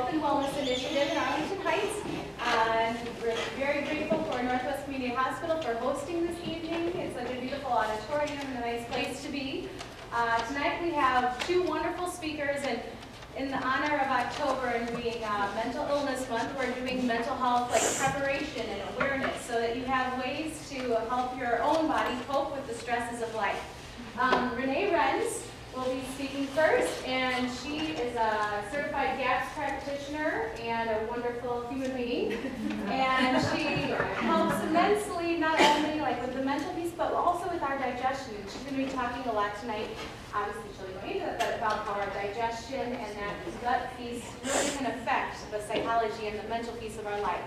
Health and Wellness Initiative in Arlington Heights. And we're very grateful for Northwest Community Hospital for hosting this evening. It's such a beautiful auditorium and a nice place to be. Tonight we have two wonderful speakers, and in the honor of October and being Mental Illness Month, we're doing mental health preparation and awareness so that you have ways to help your own body cope with the stresses of life. Renee Renz will be speaking first, and she is a certified GAPS practitioner and a wonderful human being. And she helps immensely, not only with the mental piece, but also with our digestion. She's going to be talking a lot tonight, obviously she'll be going into it, but about how our digestion and that gut piece really can affect the psychology and the mental piece of our life.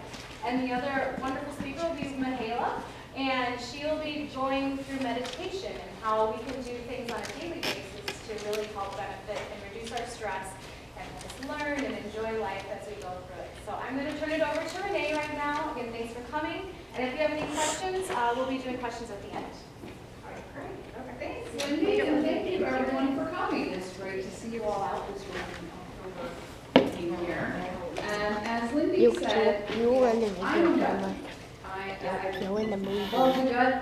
And the other wonderful speaker will be Mihaela, and she'll be going through meditation and how we can do things on a daily basis to really help benefit and reduce our stress and just learn and enjoy life as we go through it. So I'm going to turn it over to Renee right now. Again, thanks for coming. And if you have any questions, we'll be doing questions at the end. All right, great. Okay, thanks, Wendy, and thank you everyone for coming. It's great to see you all out this evening here. And as Lindy said, I'm a gut. Love the gut.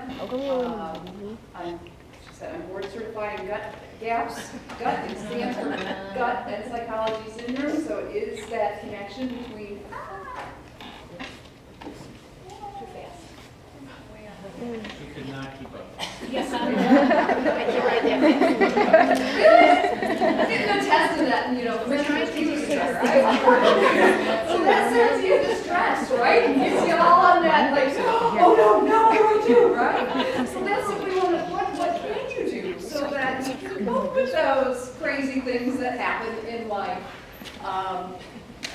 She said I'm board certified in gut GAPS. Gut, it stands for gut and psychology syndrome, so it is that connection between. Too fast. You could not keep up. Yes, I didn't attest to that, we're trying to teach stress, right? So that sends you to stress, right? And gets you all on that, oh no, what do I do, right? So that's what we want to, what can you do so that you can cope with those crazy things that happen in life?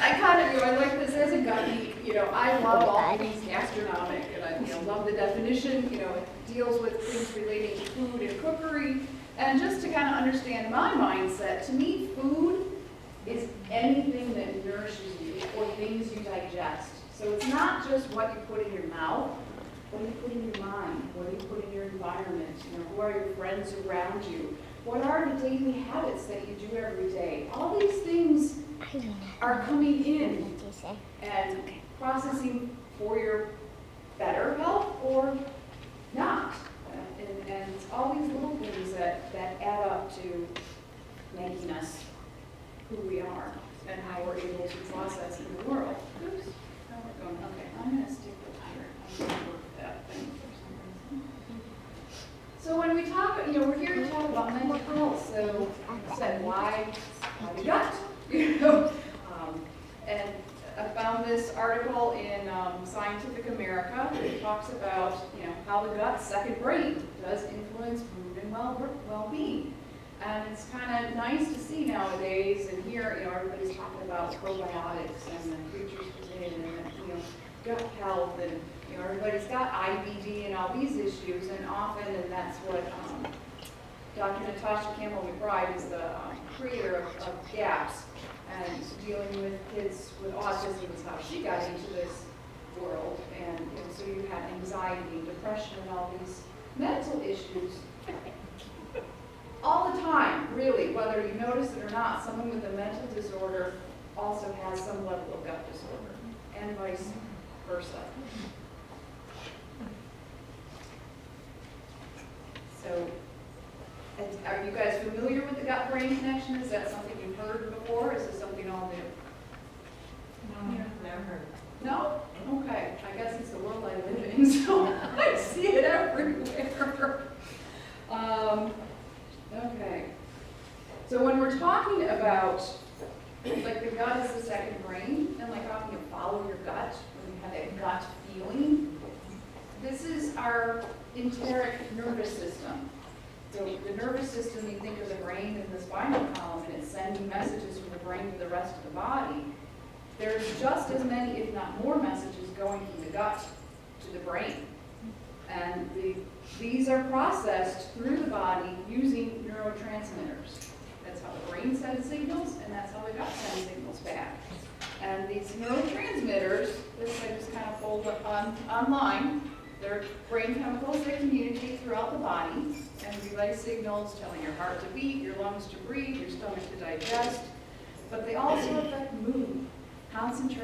I kind of, I like this as a gut geek, I love all things gastronomic, and I love the definition, it deals with things relating to food and cookery, and just to kind of understand my mindset, to me, food is anything that nourishes you or things you digest. So it's not just what you put in your mouth, what do you put in your mind, what do you put in your environment, who are your friends around you, what are the daily habits that you do every day. All these things are coming in and processing for your better health or not. And it's all these little things that add up to making us who we are and how we're able to process in the world. Oops, now we're going, okay, I'm going to stick with here. I'm going to work with that thing for some reason. So when we talk, we're here to talk about mental health. So I said, why the gut? And I found this article in Scientific America that talks about, how the gut's second brain does influence mood and well-being. And it's kind of nice to see nowadays and hear, everybody's talking about probiotics and the creatures within and, gut health and, everybody's got IBD and all these issues, and often, and that's what Dr. Natasha Campbell-McBride is the creator of GAPS, and dealing with kids with autism is how she got into this world. And so you have anxiety, depression, and all these mental issues all the time, really, whether you notice it or not. Someone with a mental disorder also has some level of gut disorder, and vice versa. So, are you guys familiar with the gut-brain connection? Is that something you've heard before? Is this something all new? No, never heard. No? Okay. I guess it's the world I live in, so I see it everywhere. Okay. So when we're talking about, the gut is the second brain, and often you follow your gut, when you have that gut feeling, this is our enteric nervous system. So the nervous system, you think of the brain as the spinal column, and it's sending messages from the brain to the rest of the body. There's just as many, if not more, messages going from the gut to the brain. And these are processed through the body using neurotransmitters. That's how the brain sends signals, and that's how the gut sends signals back. And these neurotransmitters, this I just kind of pulled up online, they're brain chemicals that communicate throughout the body and relay signals telling your heart to beat, your lungs to breathe, your stomach to digest. But they also affect mood.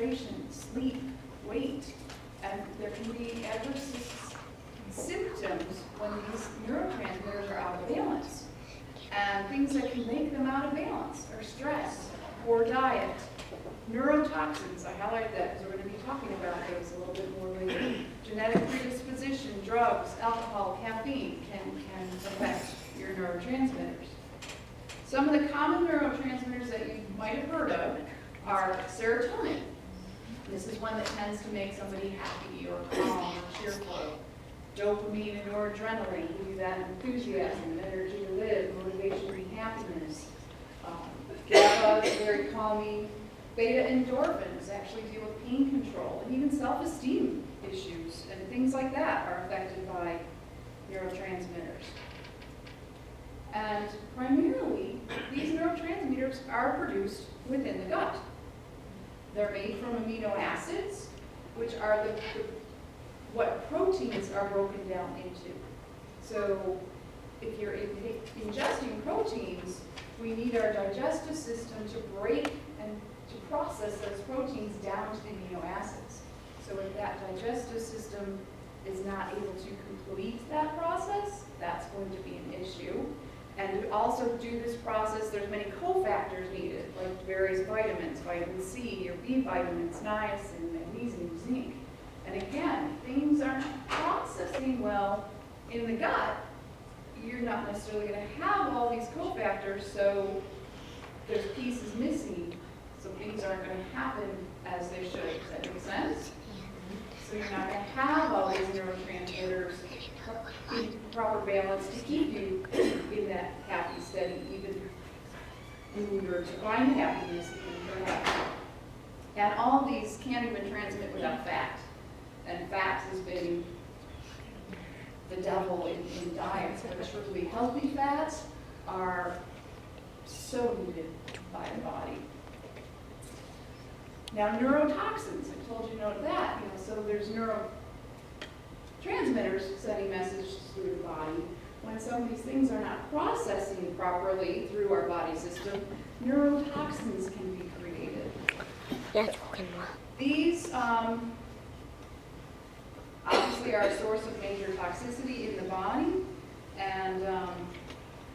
circulation, sleep, weight, and there can be adverse symptoms when these neurotransmitters are out of balance. And things that can make them out of balance are stress, poor diet, neurotoxins. I highlighted that because we're going to be talking about those a little bit more later. Genetic predisposition, drugs, alcohol, caffeine can affect your neurotransmitters. Some of the common neurotransmitters that you might have heard of are serotonin. This is one that tends to make somebody happy or calm or cheerful. Dopamine and noradrenaline give you that enthusiasm, energy to live, motivation and happiness. GABA is very calming. Beta endorphins actually deal with pain control and even self-esteem issues, and things like that are affected by neurotransmitters. And primarily, these neurotransmitters are produced within the gut. They're made from amino acids, which are what proteins are broken down into. So if you're ingesting proteins, we need our digestive system to break and to process those proteins down to the amino acids. So if that digestive system is not able to complete that process, that's going to be an issue. And to also do this process, there's many cofactors needed, like various vitamins, vitamin C, your B vitamins, niacin, magnesium, zinc. And again, things aren't processing well in the gut. You're not necessarily going to have all these cofactors, so there's pieces missing, so things aren't going to happen as they should. Does that make sense? So you're not going to have all these neurotransmitters in proper balance to keep you in that happy, steady, even mood, or to find happiness even perhaps. And all these can't even transmit without fat. And fat has been the devil in diets, but truly healthy fats are so needed by the body. Now, neurotoxins, I told you to note that. So there's neurotransmitters sending messages through the body. When some of these things are not processing properly through our body system, neurotoxins can be created. These obviously are a source of major toxicity in the body, and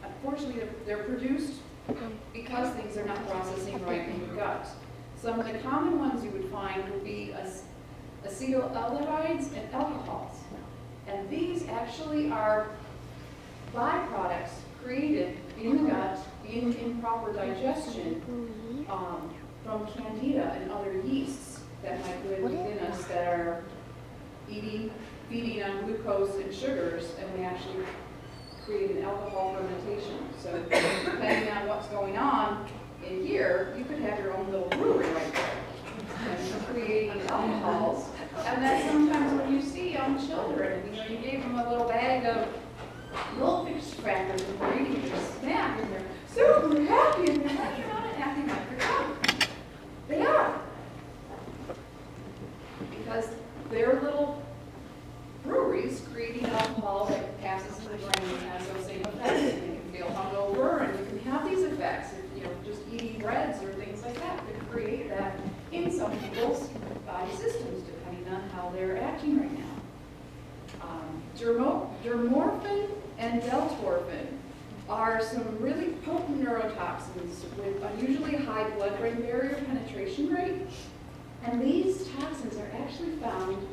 unfortunately they're produced because things are not processing right in the gut. Some of the common ones you would find would be acetaldehydes and alcohols. And these actually are byproducts created in the gut, in improper digestion, from candida and other yeasts that might live within us that are feeding on glucose and sugars, and they actually create an alcohol fermentation. So depending on what's going on in here, you could have your own little brewery right there, and creating alcohols. And then sometimes when you see young children, you gave them a little bag of goldfish crackers and they're eating their snack and they're super happy and they're hanging on and acting like they're drunk. They are. Because they're little breweries creating alcohol that passes through the brain and has those same effects. And you can feel hungover and you can have these effects. Just eating breads or things like that could create that in some people's body systems, depending on how they're acting right now. Dermorphin and deltorphin are some really potent neurotoxins with unusually high blood-brain barrier penetration rate. And these toxins are actually found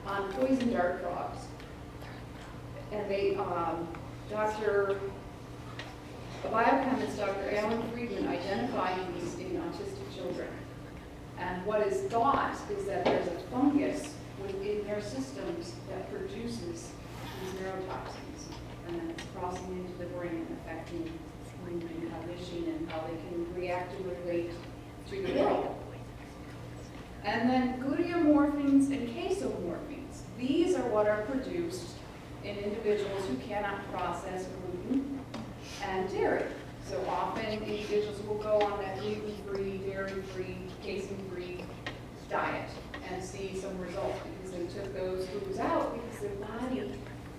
on poison dart frogs. And they, a biochemist, Dr. Alan Friedman, identified these in autistic children. And what is thought is that there's a fungus within their systems that produces these neurotoxins. And then it's crossing into the brain and affecting mood and cognition and how they can react and relate to the world. And then gluteomorphins and casomorphins. These are what are produced in individuals who cannot process gluten and dairy. So often individuals will go on that gluten-free, dairy-free, casein-free diet and see some results because they took those foods out because their body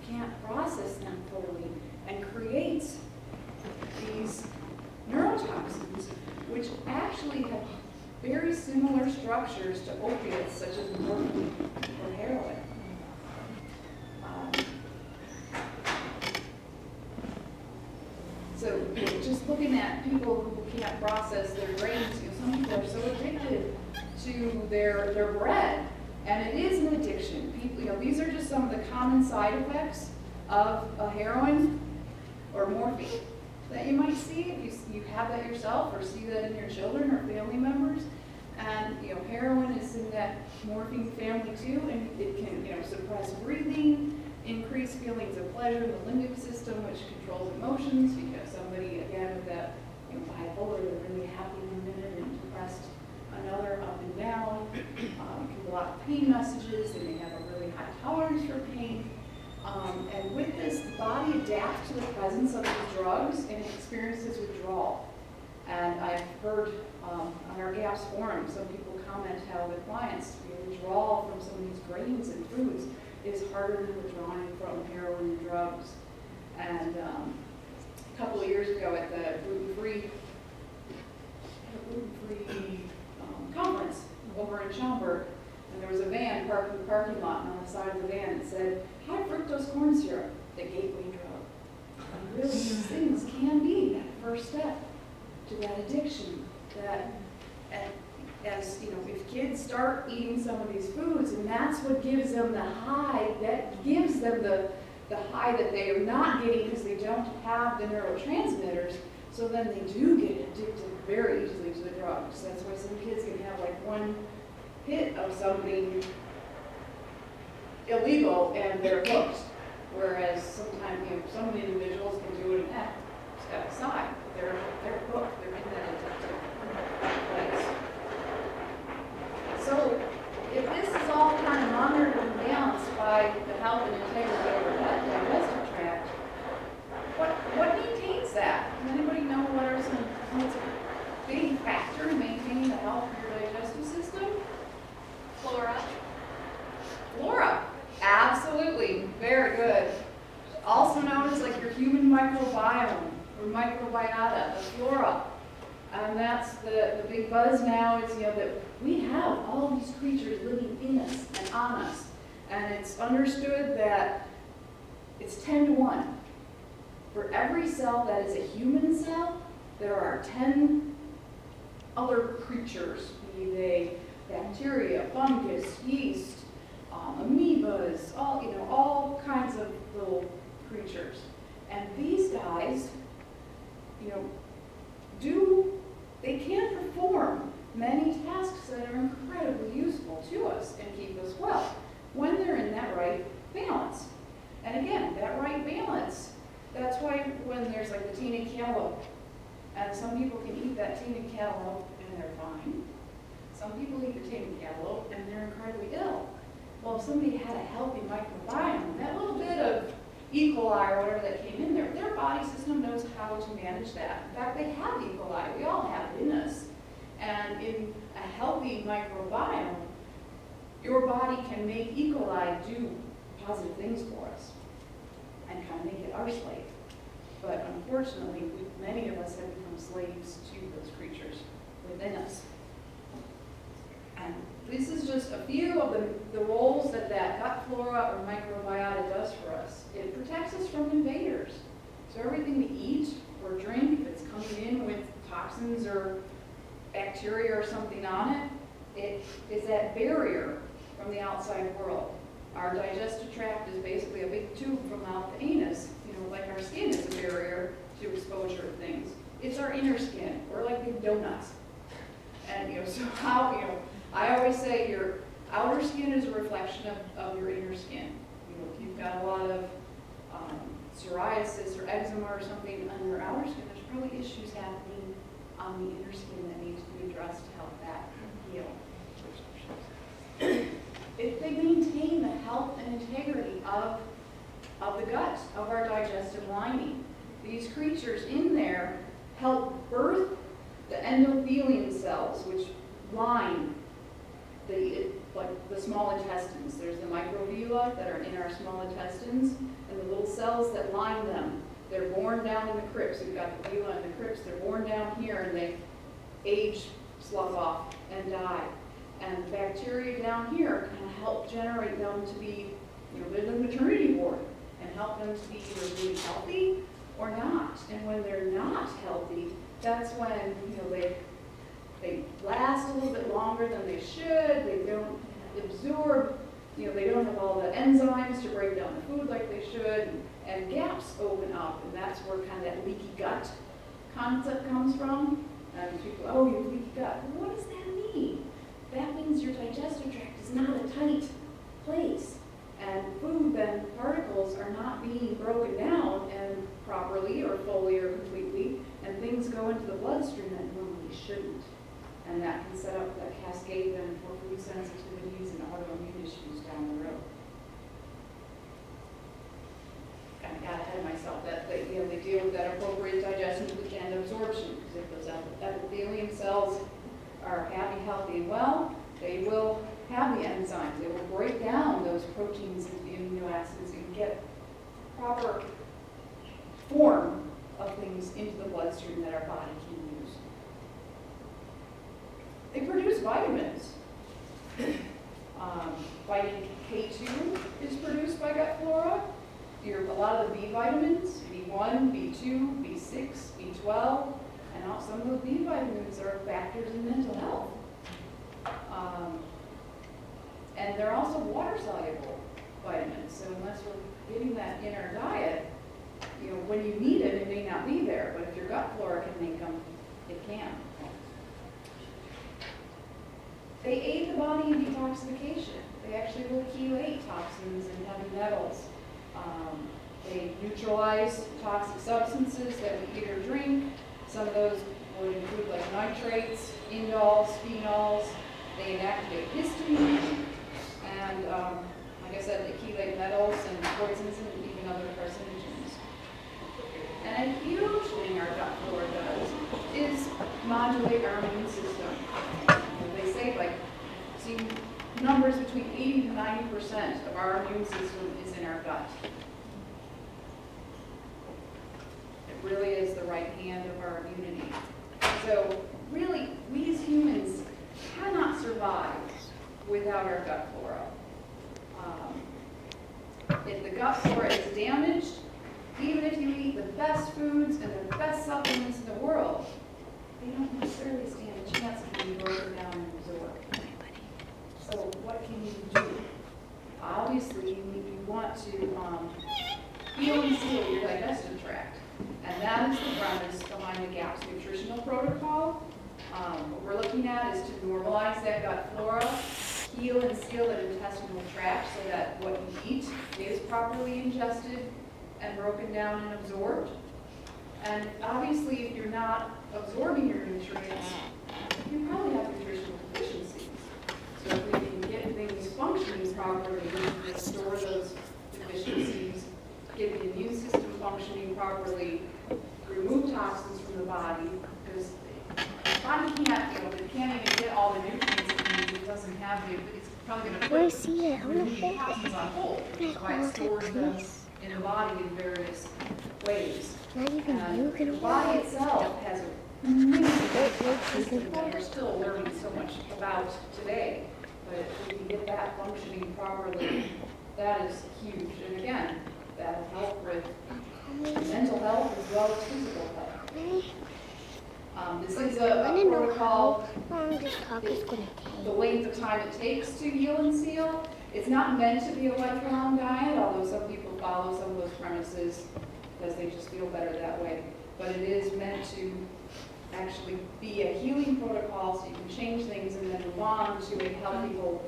can't process them fully and creates these neurotoxins, which actually have very similar structures to opiates such as morphine or heroin. So just looking at people who can't process their brains, some people are so addicted to their bread, and it is an addiction. People, these are just some of the common side effects of a heroin or morphine that you might see if you have that yourself or see that in your children or family members. And heroin is in that morphine family too, and it can suppress breathing, increase feelings of pleasure in the limbic system, which controls emotions. You have somebody again with that bipolar, they're really happy in a minute and depressed another, up and down. Can block pain messages, and they have a really high tolerance for pain. And with this, the body adapts to the presence of these drugs and experiences withdrawal. And I've heard on our GAPS forum, some people comment how the clients, withdrawal from some of these grains and foods is harder than withdrawing from heroin and drugs. And a couple of years ago at the gluten-free conference over in Schaumburg, and there was a van parked in the parking lot, and on the side of the van it said, high fructose corn syrup, the gateway drug. And really these things can be that first step to that addiction. That, and as if kids start eating some of these foods, and that's what gives them the high, that gives them the high that they are not getting because they don't have the neurotransmitters, so then they do get addicted very easily to the drugs. That's why some kids can have like one hit of something illegal and they're hooked, whereas sometimes some individuals can do it and step aside. They're hooked. They're in that addictive place. So if this is all kind of monitored and balanced by the health and integrity of that digestive tract, what maintains that? Does anybody know what's a big factor in maintaining the health of your digestive system? Flora. Flora. Absolutely. Very good. Also known as like your human microbiome or microbiota, the flora. And that's the big buzz now is that we have all these creatures living in us and on us. And it's understood that it's 10 to 1. For every cell that is a human cell, there are 10 other creatures, be they bacteria, fungus, yeast, amoebas, all kinds of little creatures. And these guys, they can perform many tasks that are incredibly useful to us and keep us well when they're in that right balance. And again, that right balance, that's why when there's like the teeny cantaloupe, and some people can eat that teeny cantaloupe and they're fine. Some people eat the teeny cantaloupe and they're incredibly ill. Well, if somebody had a healthy microbiome, that little bit of E. coli or whatever that came in there, their body system knows how to manage that. In fact, they have E. coli. We all have it in us. And in a healthy microbiome, your body can make E. coli do positive things for us and kind of make it our slave. But unfortunately, many of us have become slaves to those creatures within us. And this is just a few of the roles that gut flora or microbiota does for us. It protects us from invaders. So everything we eat or drink, if it's coming in with toxins or bacteria or something on it, it is that barrier from the outside world. Our digestive tract is basically a big tube from out the anus. Like our skin is a barrier to exposure of things. It's our inner skin. We're like big donuts. And so I always say your outer skin is a reflection of your inner skin. If you've got a lot of psoriasis or eczema or something on your outer skin, there's probably issues happening on the inner skin that need to be addressed to help that heal. If they maintain the health and integrity of the gut, of our digestive lining, these creatures in there help birth the endothelium cells, which line the small intestines. There's the microvilla that are in our small intestines, and the little cells that line them. They're born down in the crypts. We've got the villa and the crypts. They're born down here, and they age slough off and die. And bacteria down here kind of help generate them to be, they're the maternity ward and help them to be either really healthy or not. And when they're not healthy, that's when, they last a little bit longer than they should. They don't absorb, they don't have all the enzymes to break down the food like they should, and gaps open up, and that's where kind of that leaky gut concept comes from. And people, oh, you have leaky gut. Well, what does that mean? That means your digestive tract is not a tight place, and food then particles are not being broken down and properly or fully or completely, and things go into the bloodstream that normally shouldn't. And that can set up that cascade then for food sensitivities and autoimmune issues down the road. Kind of got ahead of myself. That they deal with that appropriate digestion and absorption, because if those epithelium cells are happy, healthy, and well, they will have the enzymes. They will break down those proteins into the amino acids and get proper form of things into the bloodstream that our body can use. They produce vitamins. Vitamin K2 is produced by gut flora. A lot of the B vitamins, B1, B2, B6, B12, and all, some of those B vitamins are factors in mental health. And they're also water-soluble vitamins, so unless we're getting that in our diet, when you need it, it may not be there, but if your gut flora can make them, it can. They aid the body in detoxification. They actually will chelate toxins and heavy metals. They neutralize toxic substances that we eat or drink. Some of those would include like nitrates, indols, phenols. They inactivate histamine, and like I said, they chelate metals and poisons and even other carcinogens. And a huge thing our gut flora does is modulate our immune system. They say see numbers between 80 to 90% of our immune system is in our gut. It really is the right hand of our immunity. So really, we as humans cannot survive without our gut flora. If the gut flora is damaged, even if you eat the best foods and the best supplements in the world, they don't necessarily stand a chance of being broken down and absorbed. So what can you do? Obviously, you want to heal and seal your digestive tract. And that is the premise behind the GAPS nutritional protocol. What we're looking at is to normalize that gut flora, heal and seal that intestinal tract so that what you eat is properly ingested and broken down and absorbed. And obviously, if you're not absorbing your nutrients, you probably have nutritional deficiencies. So if we can get things functioning properly, we can restore those deficiencies, get the immune system functioning properly, remove toxins from the body, because the body can't, it can't even get all the nutrients it needs. It doesn't have the, it's probably going to put the toxins on hold. That's why it stores them in the body in various ways. Not even you can the body itself has a amazing system that we're still learning so much about today. But if we can get that functioning properly, that is huge. And again, that will help with mental health as well as physical health. This is a protocol, the length of time it takes to heal and seal. It's not meant to be a lifelong diet, although some people follow some of those premises because they just feel better that way. But it is meant to actually be a healing protocol so you can change things and then move on to a healthy whole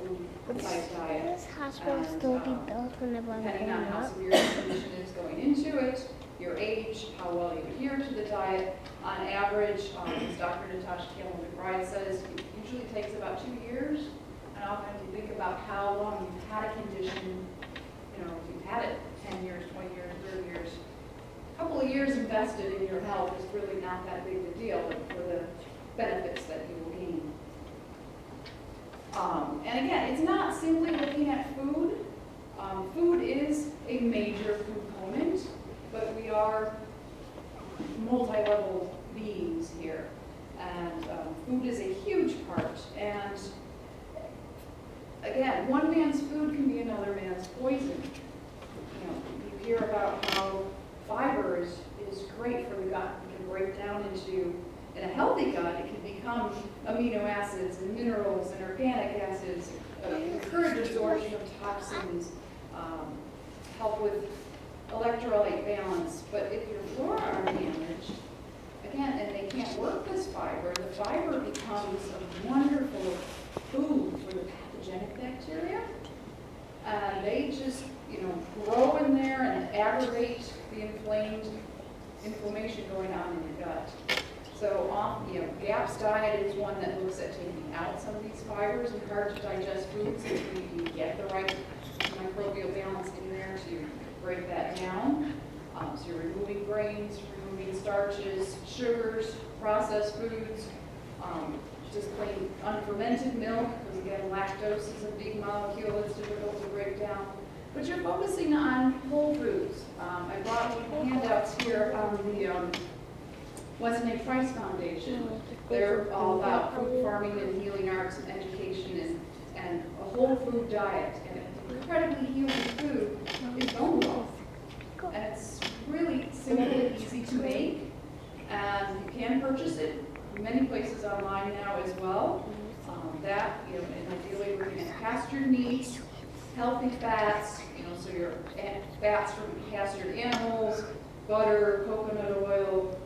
food type diet. This hospital still be built whenever I'm Depending on growing how up. severe the condition is going into it, your age, how well you adhere to the diet. On average, as Dr. Natasha Campbell-McBride says, it usually takes about 2 years. And often if you think about how long you've had a condition, if you've had it 10 years, 20 years, 30 years, a couple of years invested in your health is really not that big a deal for the benefits that you will gain. And again, it's not simply looking at food. Food is a major component, but we are multi-level beings here. And food is a huge part. And again, one man's food can be another man's poison. You hear about how fiber is great for the gut. It can break down into, in a healthy gut, it can become amino acids and minerals and organic acids, encourage absorption of toxins, help with electrolyte balance. But if your flora are damaged, again, and they can't work this fiber, the fiber becomes a wonderful food for the pathogenic bacteria. And they just, grow in there and aggravate the inflammation going on in your gut. So, GAPS diet is one that looks at taking out some of these fibers and hard to digest foods so you can get the right microbial balance in there to break that down. So you're removing grains, removing starches, sugars, processed foods, just plain unfermented milk, because again, lactose is a big molecule that's difficult to break down. But you're focusing on whole foods. I brought handouts here on the Weston A. Price Foundation. They're all about food farming and healing arts and education and a whole food diet. And an incredibly healing food is bone broth. And it's really simple and easy to make. And you can purchase it in many places online now as well. And ideally we're looking at pastured meats, healthy fats, so your fats from pastured animals, butter, coconut oil,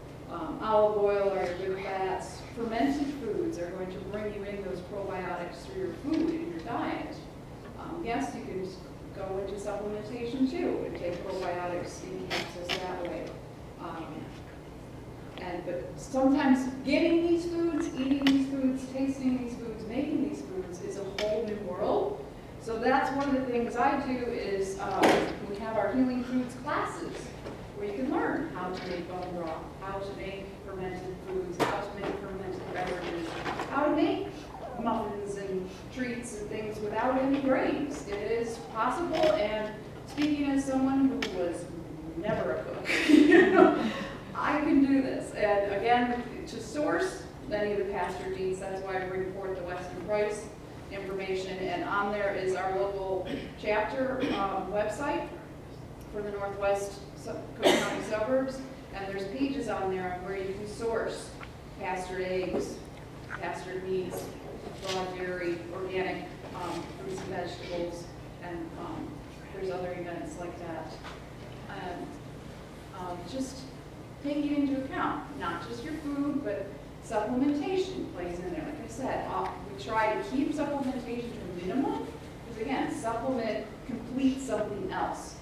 olive oil are your good fats. Fermented foods are going to bring you in those probiotics through your food and your diet. Yes, you can go into supplementation too and take probiotics in capsules that way. But sometimes getting these foods, eating these foods, tasting these foods, making these foods is a whole new world. So that's one of the things I do is we have our Healing Foods classes where you can learn how to make bone broth, how to make fermented foods, how to make fermented beverages, how to make muffins and treats and things without any grains. It is possible, and speaking as someone who was never a cook, I can do this. And again, to source any of the pastured meats, that's why I bring forth the Weston Price information. And on there is our local chapter website for the Northwest Cook County suburbs. And there's pages on there where you can source pastured eggs, pastured meats, raw dairy, organic fruits and vegetables, and there's other events like that. Just taking into account not just your food, but supplementation plays in there. Like I said, we try to keep supplementation to a minimum, because again, supplement completes something else.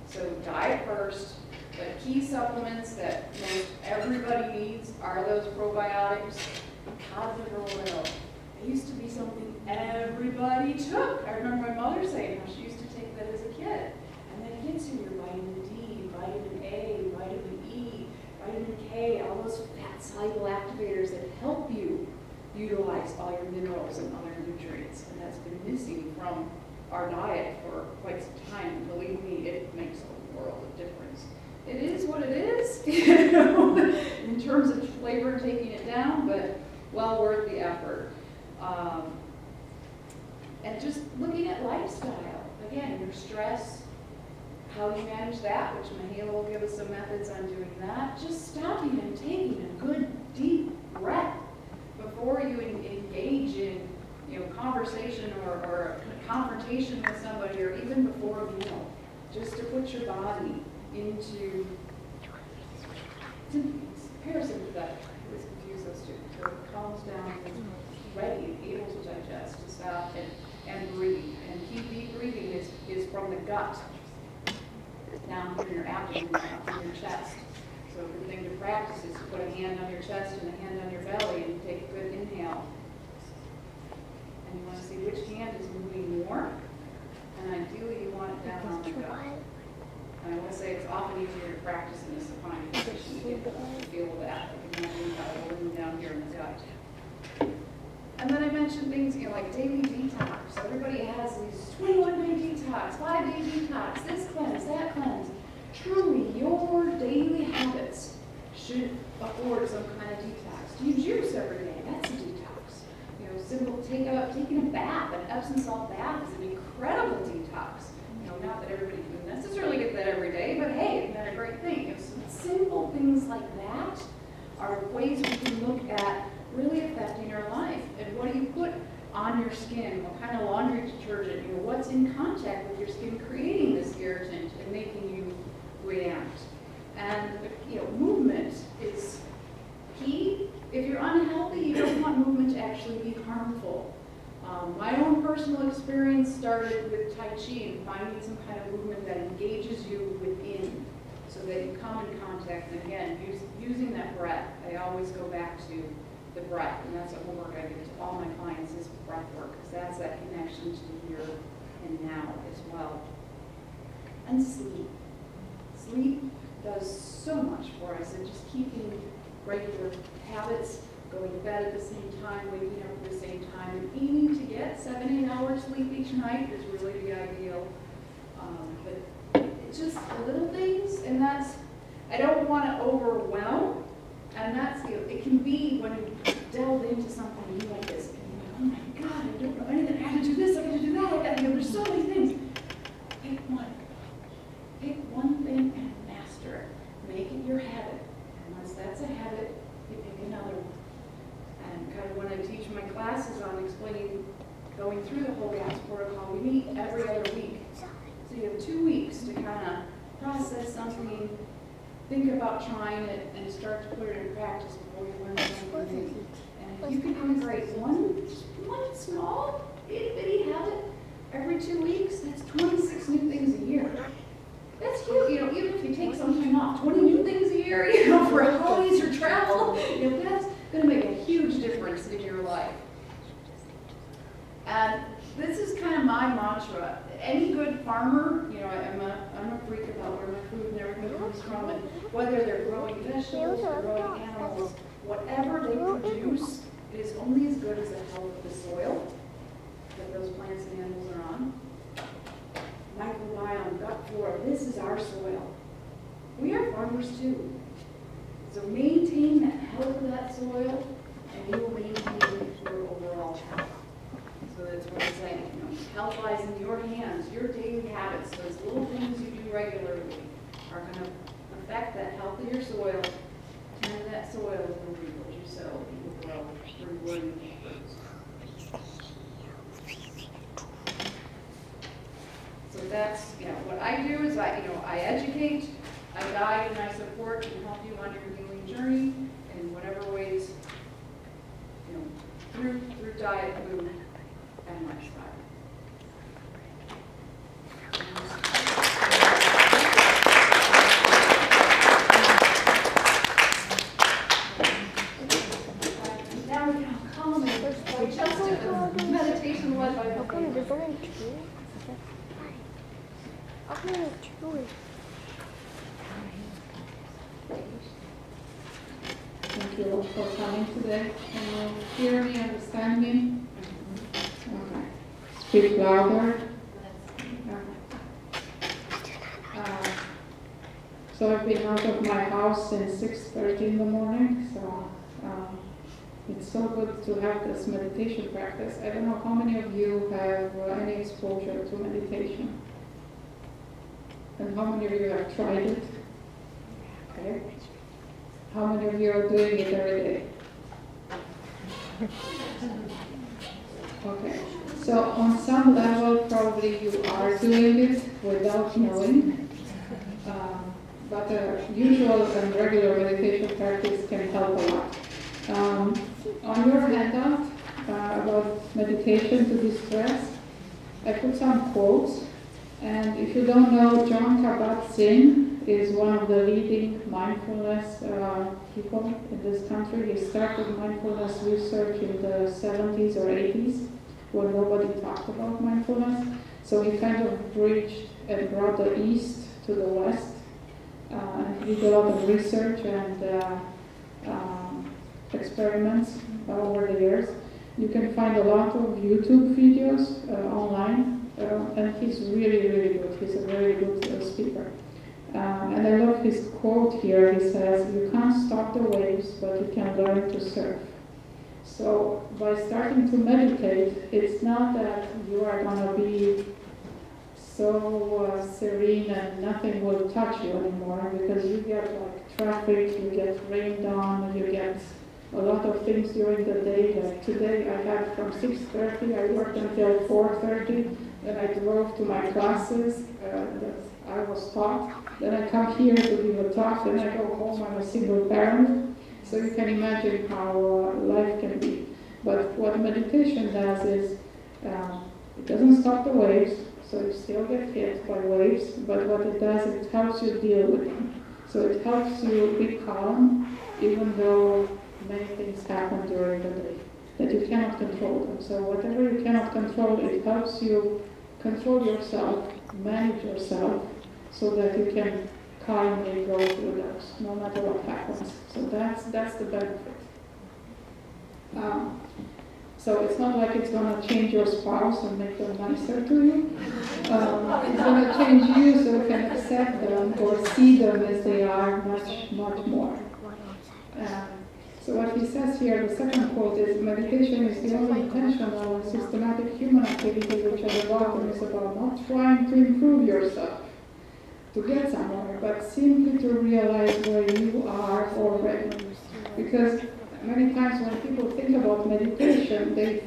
So diet first, but key supplements that most everybody needs are those probiotics. Cod liver oil. It used to be something everybody took. I remember my mother saying how she used to take that as a kid. And that gets you your vitamin D, vitamin A, vitamin E, vitamin K, all those fat-soluble activators that help you utilize all your minerals and other nutrients. And that's been missing from our diet for quite some time. And believe me, it makes a world of difference. It is what it is, in terms of flavor, taking it down, but well worth the effort. And just looking at lifestyle. Again, your stress, how you manage that, which Mihaela will give us some methods on doing that. Just stopping and taking a good deep breath before you engage in conversation or confrontation with somebody, or even before a meal. Just to put your body into parasympathetic. I always confuse those two. So it calms down and ready, able to digest, to stop and breathe. And deep breathing is from the gut down through your abdomen, up through your chest. So a good thing to practice is to put a hand on your chest and a hand on your belly and take a good inhale. And you want to see which hand is moving more. And ideally you want it down on the gut. And I want to say it's often easier to practice in a supine position to feel that. Like a balloon down here in the gut. And then I mentioned things like daily detox. Everybody has these 21-day detox, 5-day detox, this cleanse, that cleanse. Truly, your daily habits should afford some kind of detox. Do you juice every day? taking a bath, an Epsom salt bath is an incredible detox. You know, not that everybody can necessarily get that every day, but hey, isn't that a great thing? If some simple things like that are ways we can look at really affecting our life. And what do you put on your skin? What kind of laundry detergent? You know, what's in contact with your skin creating this irritant and making you react? And you know, movement is key. If you're unhealthy, you don't want movement to actually be harmful. My own personal experience started with Tai Chi and finding some kind of movement that engages you within so that you come in contact. And again, using that breath. I always go back to the breath, and that's what homework I give to all my clients is breath work, because that's that connection to the here and now as well. And sleep. Sleep does so much for us, and just keeping regular habits, going to bed at the same time, waking up at the same time, and aiming to get 7-8 hours sleep each night is really the ideal. But it's just little things, and that's, I don't want to overwhelm, and that's, you know, it can be when you delve into something new like this, and you're like, oh my God, I don't know anything, I have to do this, I have to do that, I got to, you know, there's so many things. Pick one. Pick one thing and master it. Make it your habit. And once that's a habit, you pick another one. And kind of when I teach my classes on explaining, going through the whole GAPS protocol, we meet every other week. So you have 2 weeks to kind of process something, think about trying it, and start to put it in practice before you learn something new. And if you can integrate one small, itty-bitty habit every 2 weeks, that's 26 new things a year. That's huge, you know, even if you take some time off, 20 new things a year, you know, for holidays or travel, you know, that's going to make a huge difference in your life. And this is kind of my mantra. Any good farmer, you know, I'm a freak about where my food and everything comes from, and whether they're growing vegetables or growing animals, whatever they produce is only as good as the health of the soil that those plants and animals are on. Microbiome, gut flora, this is our soil. We are farmers too. So maintain that health of that soil, and you will maintain your overall health. So that's what I'm saying, you know, health lies in your hands, your daily habits, those little things you do regularly are going to affect that health of your soil, and that soil is going to reap what you sow, you will grow rewarding fruits. So that's, you know, what I do is I educate, I guide, and I support and help you on your healing journey in whatever ways, you know, through diet, food, and lifestyle. Now we can calm and adjust to meditation led by How come there's only two? How come there's two? Thank you all for coming today. Can you hear me, understand me? Okay. Speak louder. So I've been out of my house since 6:30 in the morning, so it's so good to have this meditation practice. I don't know how many of you have any exposure to meditation, and how many of you have tried it? Okay. How many of you are doing it every day? Okay. So on some level, probably you are doing it without knowing. But usual and regular meditation practice can help a lot. On your handout about meditation to distress, I put some quotes. And if you don't know, John Kabat-Zinn is one of the leading mindfulness people in this country. He started mindfulness research in the 70s or 80s when nobody talked about mindfulness. So he kind of bridged and brought the East to the West. And he did a lot of research and experiments over the years. You can find a lot of YouTube videos online. And he's really, really good. He's a very good speaker. And I love his quote here. He says, "You can't stop the waves, but you can learn to surf." So by starting to meditate, it's not that you are going to be so serene and nothing will touch you anymore, because you get like traffic, you get rained on, you get a lot of things during the day. Like today I had from 6:30, I worked until 4:30, then I drove to my classes that I was taught, then I come here to give a talk, then I go home. I'm a single parent, so you can imagine how life can be. But what meditation does is it doesn't stop the waves, so you still get hit by waves, but what it does, it helps you deal with them. So it helps you be calm, even though many things happen during the day that you cannot control them. So whatever you cannot control, it helps you control yourself, manage yourself, so that you can calmly go through those, no matter what happens. So that's the benefit. So it's not like it's going to change your spouse and make them nicer to you. It's going to change you so you can accept them or see them as they are much, much more. So what he says here, the second quote is, meditation is the only intentional and systematic human activity which at the bottom is about not trying to improve yourself, to get somewhere, but simply to realize where you are already. Because many times when people think about meditation, they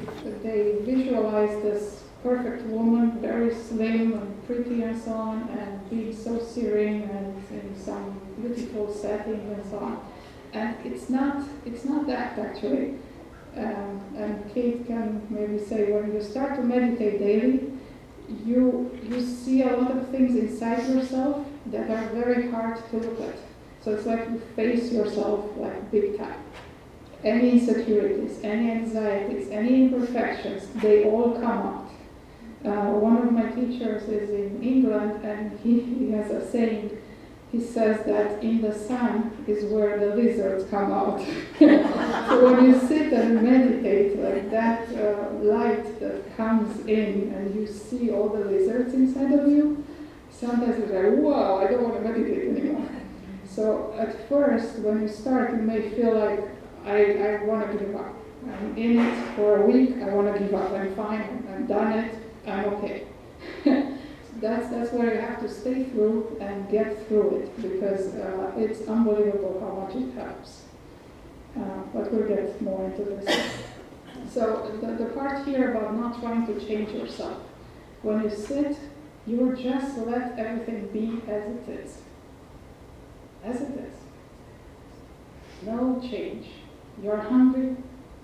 visualize this perfect woman, very slim and pretty and so on, and being so serene and in some beautiful setting and so on. And it's not that actually. And Kate can maybe say, when you start to meditate daily, you see a lot of things inside yourself that are very hard to look at. So it's like you face yourself like big time. Any insecurities, any anxieties, any imperfections, they all come out. One of my teachers is in England, and he has a saying. He says that in the sun is where the lizards come out. So when you sit and meditate, like that light that comes in and you see all the lizards inside of you, sometimes it's like, wow, I don't want to meditate anymore. So at first, when you start, you may feel like, I want to give up. I'm in it for a week, I want to give up. I'm fine, I've done it, I'm okay. That's where you have to stay through and get through it, because it's unbelievable how much it helps. But we'll get more into this. So the part here about not trying to change yourself. When you sit, you just let everything be as it is. As it is. No change. You're hungry,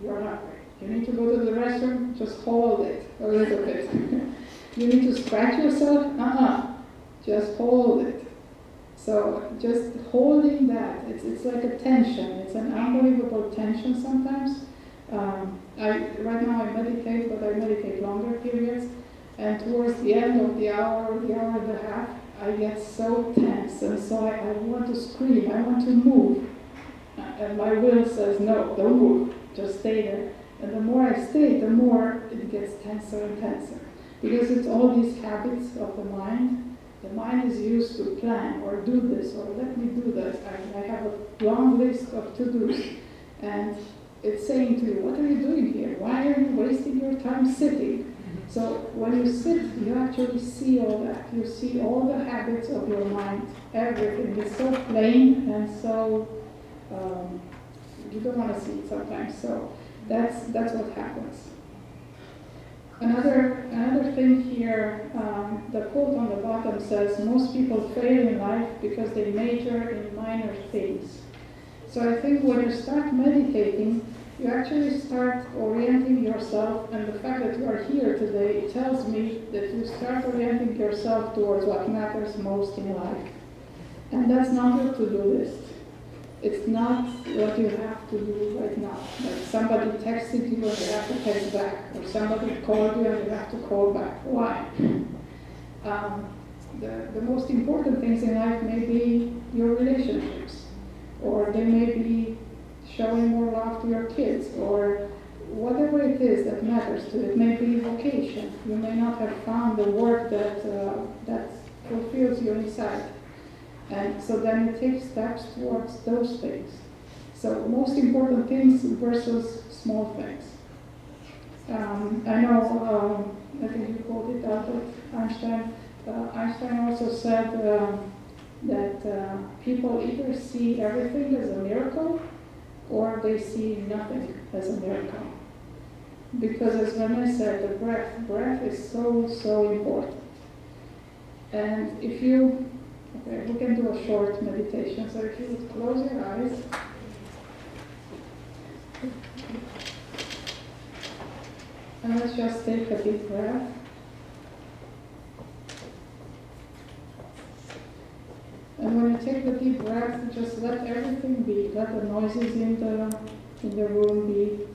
you're hungry. You need to go to the restroom, just hold it a little bit. You need to scratch yourself, just hold it. So just holding that, it's like a tension. It's an unbelievable tension sometimes. Right now I meditate, but I meditate longer periods. And towards the end of the hour and a half, I get so tense, and so I want to scream, I want to move. And my will says, no, don't move, just stay there. And the more I stay, the more it gets tenser and tenser. Because it's all these habits of the mind. The mind is used to plan, or do this, or let me do this. I have a long list of to-dos. And it's saying to you, what are you doing here? Why are you wasting your time sitting? So when you sit, you actually see all that. You see all the habits of your mind. Everything is so plain and so, you don't want to see it sometimes. So that's what happens. Another thing here, the quote on the bottom says, most people fail in life because they major in minor things. So I think when you start meditating, you actually start orienting yourself, and the fact that you are here today tells me that you start orienting yourself towards what matters most in life. And that's not your to-do list. It's not what you have to do right now. Like somebody texted you and you have to text back, or somebody called you and you have to call back. Why? The most important things in life may be your relationships, or they may be showing more love to your kids, or whatever it is that matters to you. It may be vocation. You may not have found the work that fulfills you inside. And so then you take steps towards those things. So most important things versus small things. I know, I think you quoted Albert Einstein. Einstein also said that people either see everything as a miracle or they see nothing as a miracle. Because as Renee said, the breath is so important. And if you, okay, we can do a short meditation. So if you would close your eyes. And let's just take a deep breath. And when you take the deep breath, just let everything be. Let the noises in the room be.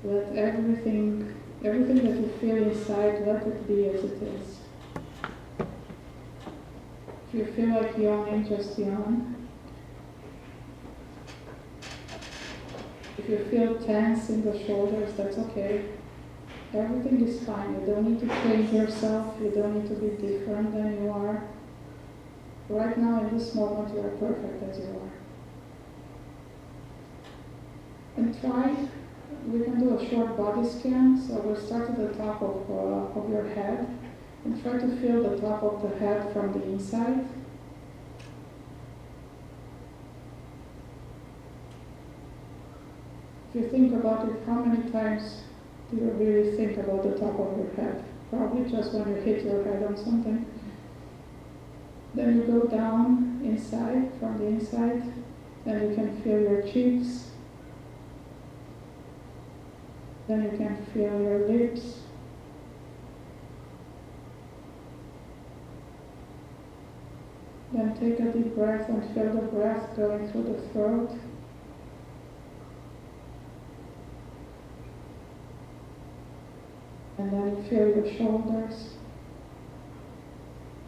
Let everything that you feel inside, let it be as it is. If you feel like yawning, just yawn. If you feel tense in the shoulders, that's okay. Everything is fine. You don't need to change yourself. You don't need to be different than you are. Right now, in this moment, you are perfect as you are. And try, we can do a short body scan. So we'll start at the top of your head. And try to feel the top of the head from the inside. If you think about it, how many times do you really think about the top of your head? Probably just when you hit your head on something. Then you go down inside, from the inside, and you can feel your cheeks. Then you can feel your lips. Then take a deep breath and feel the breath going through the throat. And then you feel your shoulders.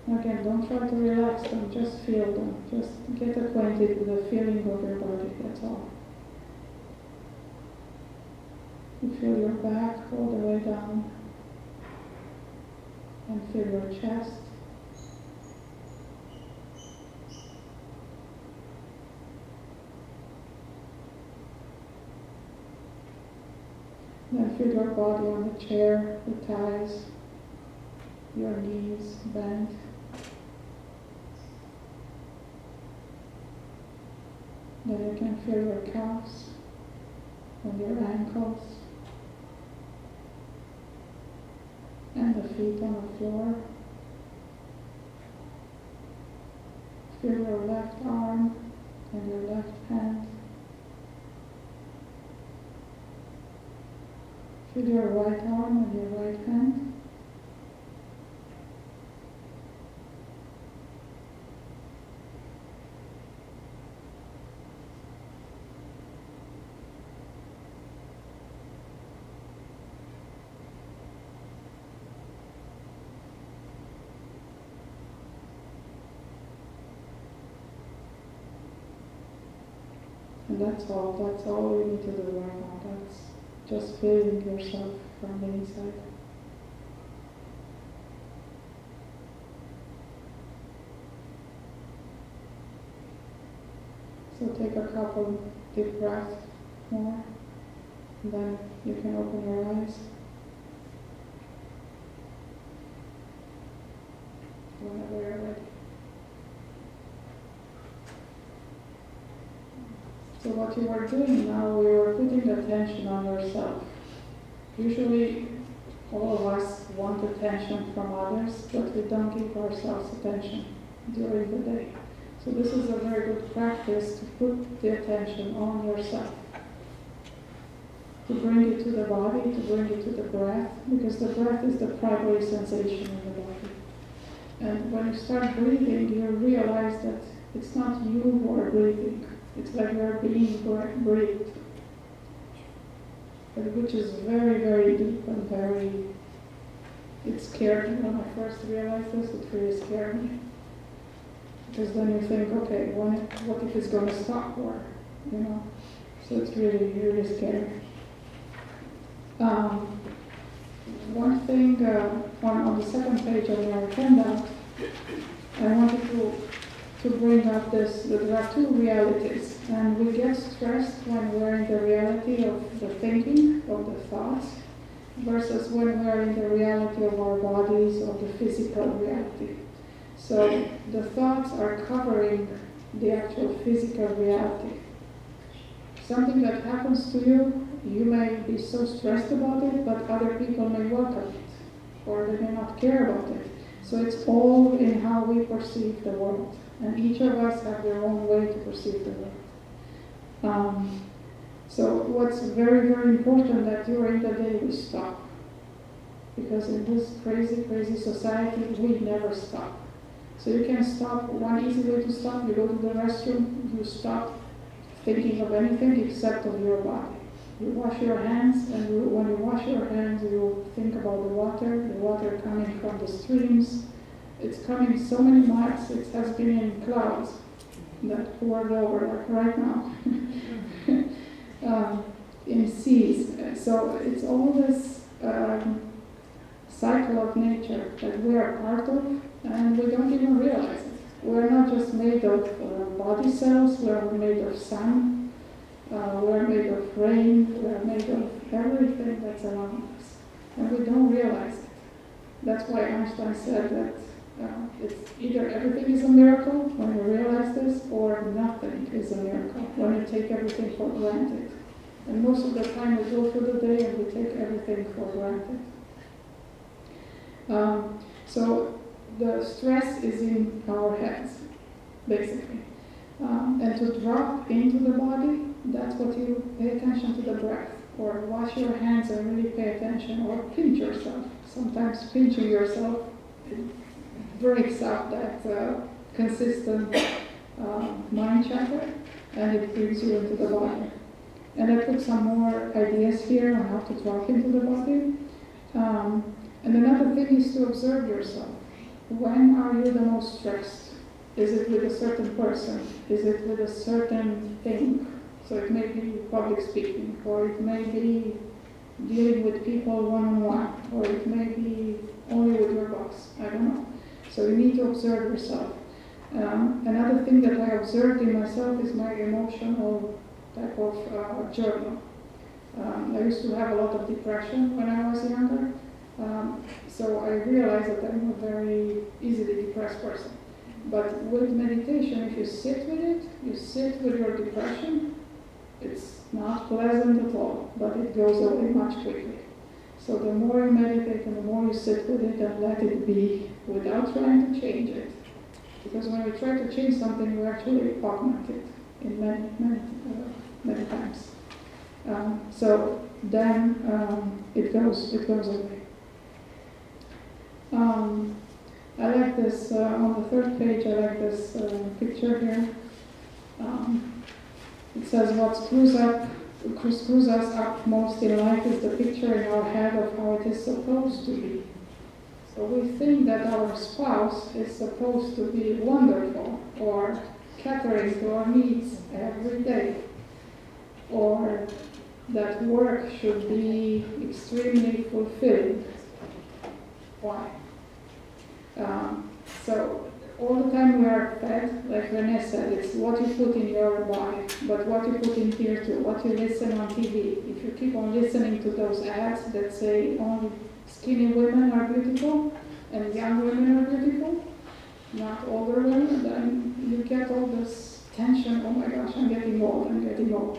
Again, don't try to relax them, just feel them. Just get acquainted with the feeling of your body, that's all. You feel your back all the way down. And feel your chest. Then feel your body on the chair, the thighs, your knees bent. Then you can feel your calves and your ankles and the feet on the floor. Feel your left arm and your left hand. Feel your right arm and your right hand. And that's all you need to do right now. That's just feeling yourself from the inside. So take a couple deep breaths more, and then you can open your eyes. Whenever you're ready. So what you are doing now, you are putting attention on yourself. Usually all of us want attention from others, but we don't give ourselves attention during the day. So this is a very good practice to put the attention on yourself. To bring it to the body, to bring it to the breath, because the breath is the primary sensation in the body. And when you start breathing, you realize that it's not you who are breathing. It's like you're being breathed, which is very, very deep and very, it scared me when I first realized this. It really scared me. Because then you think, okay, what if it's going to stop, or, you know? So it's really, really scary. One thing on the second page of your handout, I wanted to to bring up this, that there are two realities, and we get stressed when we're in the reality of the thinking, of the thoughts, versus when we're in the reality of our bodies, of the physical reality. So the thoughts are covering the actual physical reality. Something that happens to you, you may be so stressed about it, but other people may welcome it, or they may not care about it. So it's all in how we perceive the world, and each of us have their own way to perceive the world. So what's very, very important that during the day we stop, because in this crazy, crazy society, we never stop. So you can stop. One easy way to stop, you go to the restroom, you stop thinking of anything except of your body. You wash your hands, and when you wash your hands, you think about the water coming from the streams. It's coming so many miles, it has been in clouds that poured over, like right now, in seas. So it's all this cycle of nature that we are part of, and we don't even realize it. We're not just made of body cells, we're made of sun, we're made of rain, we're made of everything that's around us. And we don't realize it. That's why Einstein said that it's either everything is a miracle when you realize this, or nothing is a miracle when you take everything for granted. And most of the time we go through the day and we take everything for granted. So the stress is in our heads, basically. And to drop into the body, that's what you pay attention to the breath, or wash your hands and really pay attention, or pinch yourself. Sometimes pinching yourself breaks up that consistent mind chatter, and it brings you into the body. And I put some more ideas here on how to drop into the body. And another thing is to observe yourself. When are you the most stressed? Is it with a certain person? Is it with a certain thing? So it may be public speaking, or it may be dealing with people one-on-one, or it may be only with your boss. I don't know. So you need to observe yourself. Another thing that I observed in myself is my emotional type of journal. I used to have a lot of depression when I was younger. So I realized that I'm a very easily depressed person. But with meditation, if you sit with it, you sit with your depression, it's not pleasant at all, but it goes away much quickly. So the more you meditate and the more you sit with it and let it be without trying to change it. Because when we try to change something, we actually augment it in many times. So then it goes away. I like this, on the third page, I like this picture here. It says what screws us up most in life is the picture in our head of how it is supposed to be. So we think that our spouse is supposed to be wonderful, or catering to our needs every day, or that work should be extremely fulfilling. Why? So all the time we are fed, like Renee said, it's what you put in your body, but what you put in here too, what you listen on TV. If you keep on listening to those ads that say only skinny women are beautiful and young women are beautiful, not older women, then you get all this tension, oh my gosh, I'm getting old.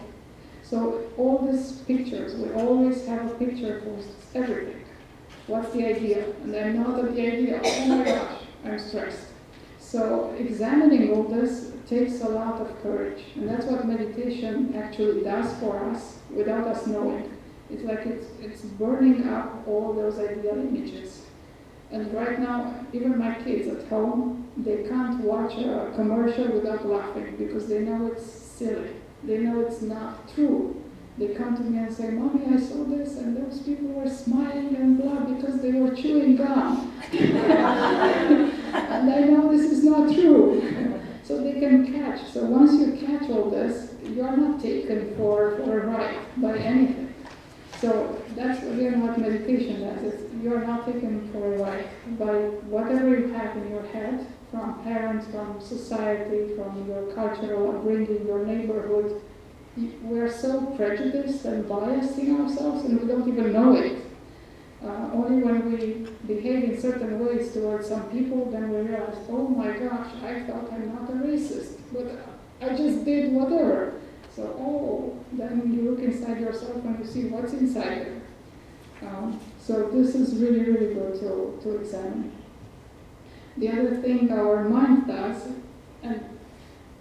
So all these pictures, we always have a picture for everything. What's the idea? And then now that the idea, oh my gosh, I'm stressed. So examining all this takes a lot of courage. And that's what meditation actually does for us without us knowing. It's like it's burning up all those ideal images. And right now, even my kids at home, they can't watch a commercial without laughing because they know it's silly. They know it's not true. They come to me and say, Mommy, I saw this, and those people were smiling and blah because they were chewing gum. And I know this is not true. So they can catch. So once you catch all this, you're not taken for a ride by anything. So that's again what meditation does. You're not taken for a ride by whatever you have in your head. from parents, from society, from your cultural upbringing, your neighborhood. We're so prejudiced and biased in ourselves, and we don't even know it. Only when we behave in certain ways towards some people, then we realize, oh my gosh, I thought I'm not a racist, but I just did whatever. So, then you look inside yourself and you see what's inside there. So this is really, really good to examine. The other thing our mind does, and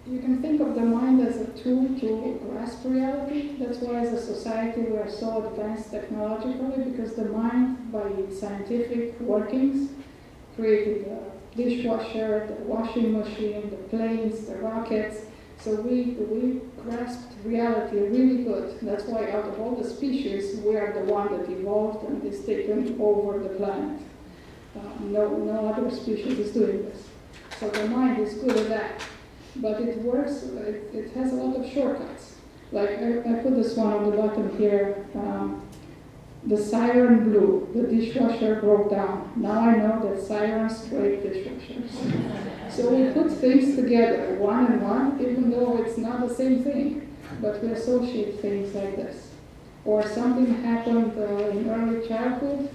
you can think of the mind as a tool to grasp reality. That's why as a society we are so advanced technologically, because the mind, by its scientific workings, created the dishwasher, the washing machine, the planes, the rockets. So we grasped reality really good. That's why out of all the species, we are the one that evolved and is taken over the planet. No other species is doing this. So the mind is good at that. But it works, it has a lot of shortcuts. Like I put this one on the bottom here. The siren blew, the dishwasher broke down. Now I know that sirens break dishwashers. So we put things together, one and one, even though it's not the same thing. But we associate things like this. Or something happened in early childhood.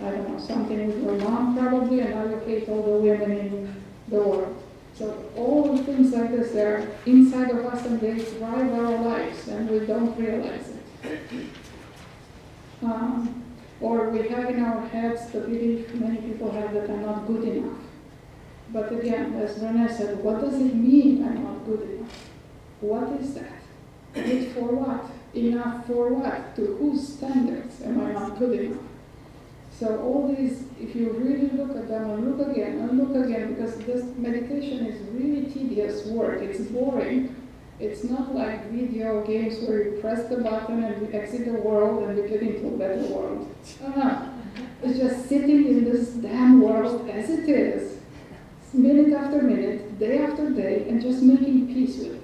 I don't know, something with your mom probably, and now you hate all the women in the world. So all the things like this, they're inside of us and they drive our lives and we don't realize it. Or we have in our heads the belief many people have that I'm not good enough. But again, as Renee said, what does it mean I'm not good enough? What is that? Good for what? Enough for what? To whose standards am I not good enough? So all these, if you really look at them and look again, because this meditation is really tedious work. It's boring. It's not like video games where you press the button and you exit the world and you get into a better world. It's just sitting in this damn world as it is, minute after minute, day after day, and just making peace with it.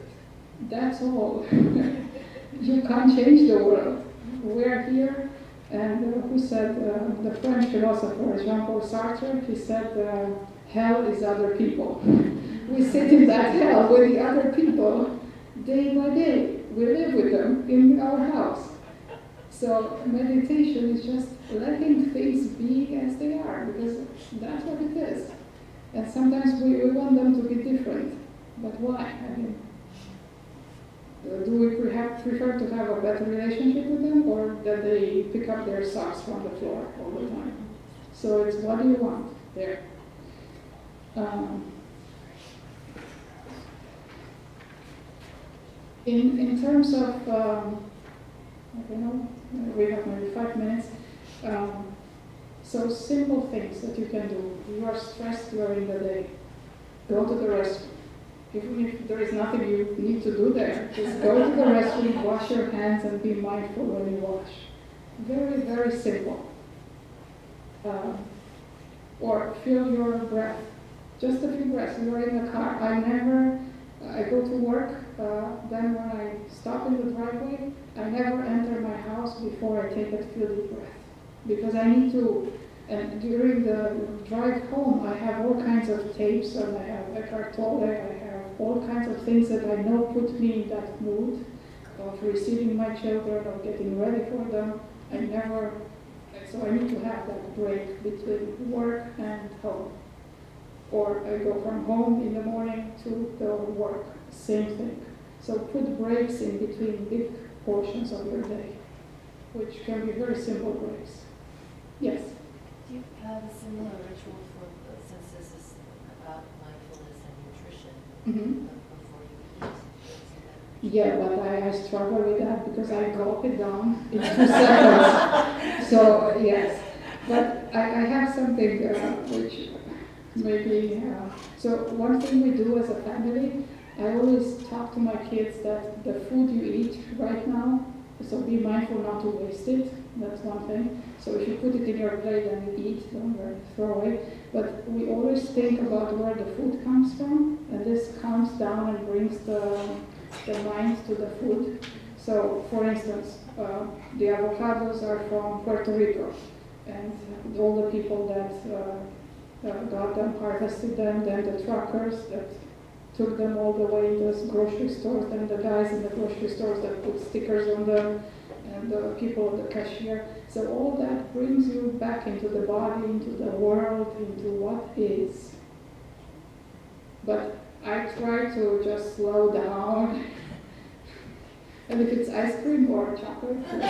That's all. You can't change the world. We're here. And who said, the French philosopher Jean-Paul Sartre, he said, hell is other people. We sit in that hell with the other people day by day. We live with them in our house. So meditation is just letting things be as they are, because that's what it is. And sometimes we want them to be different. But why? I mean, do we prefer to have a better relationship with them, or that they pick up their socks from the floor all the time? So it's what do you want there? In terms of, I don't know, we have maybe 5 minutes. So simple things that you can do. You are stressed during the day. Go to the restroom. Even if there is nothing you need to do there, just go to the restroom, wash your hands, and be mindful when you wash. Very, very simple. Or feel your breath. Just a few breaths. You're in the car. I go to work, then when I stop in the driveway, I never enter my house before I take a few deep breaths. Because I need to, and during the drive home, I have all kinds of tapes, and I have Eckhart Tolle, I have all kinds of things that I know put me in that mood of receiving my children, of getting ready for them. So I need to have that break between work and home. Or I go from home in the morning to the work, same thing. So put breaks in between big portions of your day, which can be very simple breaks. Yes? Do you have a similar ritual for, since this is about mindfulness and nutrition, before you eat? Yeah, but I struggle with that because I gulp it down in 2 seconds. So, yes. But I have something which maybe, so one thing we do as a family, I always talk to my kids that the food you eat right now, so be mindful not to waste it. That's one thing. So if you put it in your plate and you eat, don't throw away. But we always think about where the food comes from, and this calms down and brings the mind to the food. So, for instance, the avocados are from Puerto Rico, and all the people that got them, harvested them, then the truckers that took them all the way to the grocery stores, then the guys in the grocery stores that put stickers on them, and the people at the cashier. So all that brings you back into the body, into the world, into what is. But I try to just slow down. And if it's ice cream or chocolate, it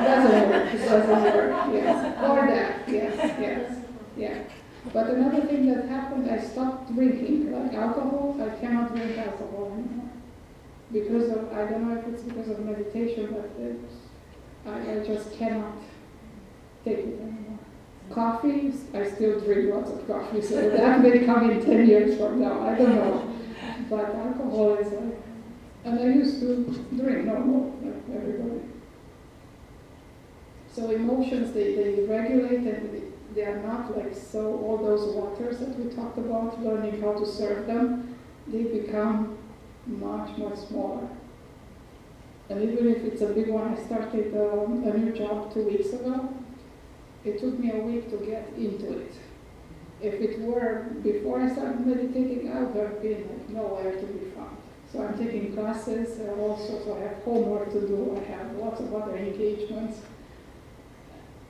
doesn't work. It doesn't work. Yes. Or that. Yes. Yeah. But another thing that happened, I stopped drinking. Like alcohol, I cannot drink alcohol anymore. Because of, I don't know if it's because of meditation, but I just cannot take it anymore. Coffee, I still drink lots of coffee, so that may come in 10 years from now, I don't know. But alcohol is like, and I used to drink normal, like everybody. So emotions, they regulate, and they are not like so, all those waters that we talked about, learning how to serve them, they become much, much smaller. And even if it's a big one, I started a new job 2 weeks ago. It took me a week to get into it. If it were before I started meditating, I would have been like nowhere to be found. So I'm taking classes, also, so I have homework to do, I have lots of other engagements.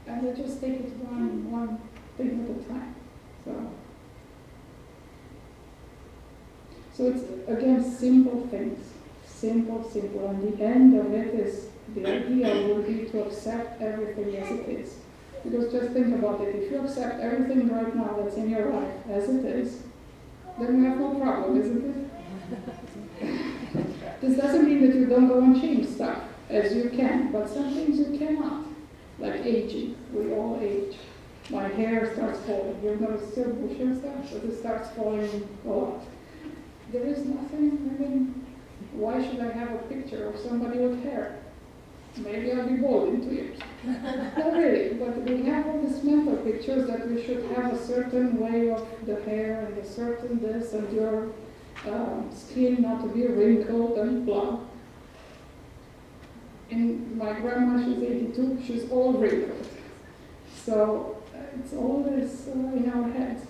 And I just take it one thing at a time. So it's, again, simple things. Simple. And the end of it is, the idea will be to accept everything as it is. Because just think about it, if you accept everything right now that's in your life as it is, then you have no problem, isn't it? This doesn't mean that you don't go and change stuff, as you can, but some things you cannot. Like aging, we all age. My hair starts falling, you're going to still bush and stuff, but it starts falling a lot. There is nothing, I mean, why should I have a picture of somebody with hair? Maybe I'll be bald in 2 years. Not really, but we have all these mental pictures that we should have a certain way of the hair and a certain this and your skin not to be wrinkled and blah. In my grandma, she's 82, she's all wrinkled. So it's all this in our heads.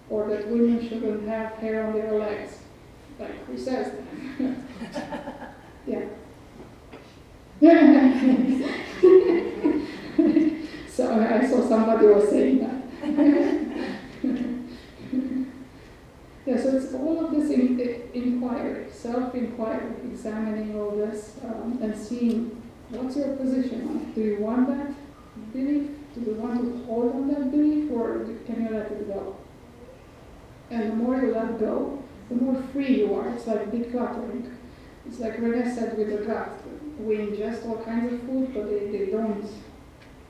Or that women shouldn't have hair on their legs. Like, who says that? Yeah. So I saw somebody was saying that. Yeah, so it's all of this inquiry, self-inquiry, examining all this and seeing what's your position on it. Do you want that belief? Do you want to hold on that belief, or can you let it go? And the more you let go, the more free you are. It's like decluttering. It's like Renee said with the gut. We ingest all kinds of food, but they don't,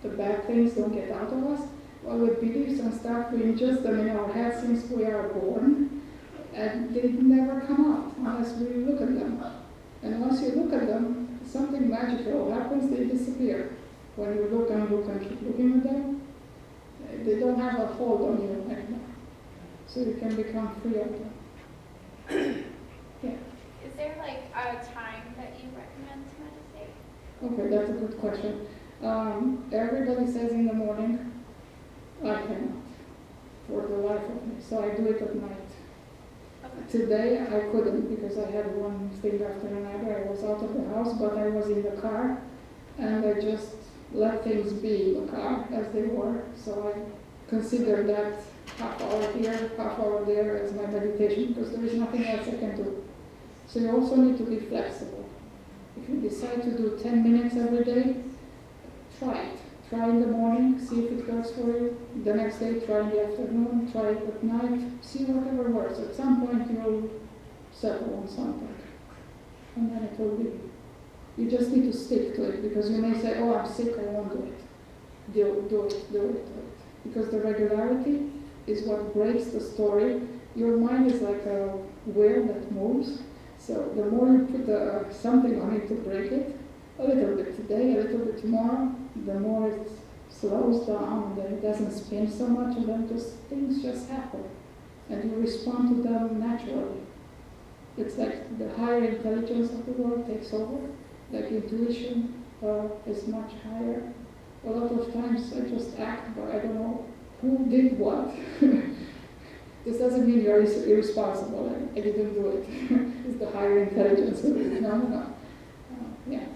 the bad things don't get out of us. Well, with beliefs and stuff, we ingest them in our heads since we are born, and they never come out unless we look at them. And once you look at them, something magical happens, they disappear. When you look and keep looking at them, they don't have a hold on you anymore. So you can become free of them. Yeah. Is there like a time that you recommend to meditate? Okay, that's a good question. Everybody says in the morning, I cannot, for the life of me. So I do it at night. Okay. Today I couldn't because I had one thing after another. I was out of the house, but I was in the car, and I just let things be in the car as they were. So I consider that half hour here, half hour there as my meditation, because there is nothing else I can do. So you also need to be flexible. If you decide to do 10 minutes every day, try it. Try in the morning, see if it works for you. The next day, try in the afternoon, try it at night, see whatever works. At some point, you'll settle on something. And then it will be. You just need to stick to it, because you may say, oh, I'm sick, I won't do it. Do it. Because the regularity is what breaks the story. Your mind is like a wheel that moves. So the more you put something on it to break it, a little bit today, a little bit tomorrow, the more it slows down, and then it doesn't spin so much, and then things just happen. And you respond to them naturally. It's like the higher intelligence of the world takes over, like intuition is much higher. A lot of times I just act, but I don't know who did what. This doesn't mean you're irresponsible, I didn't do it. It's the higher intelligence. No. Yeah.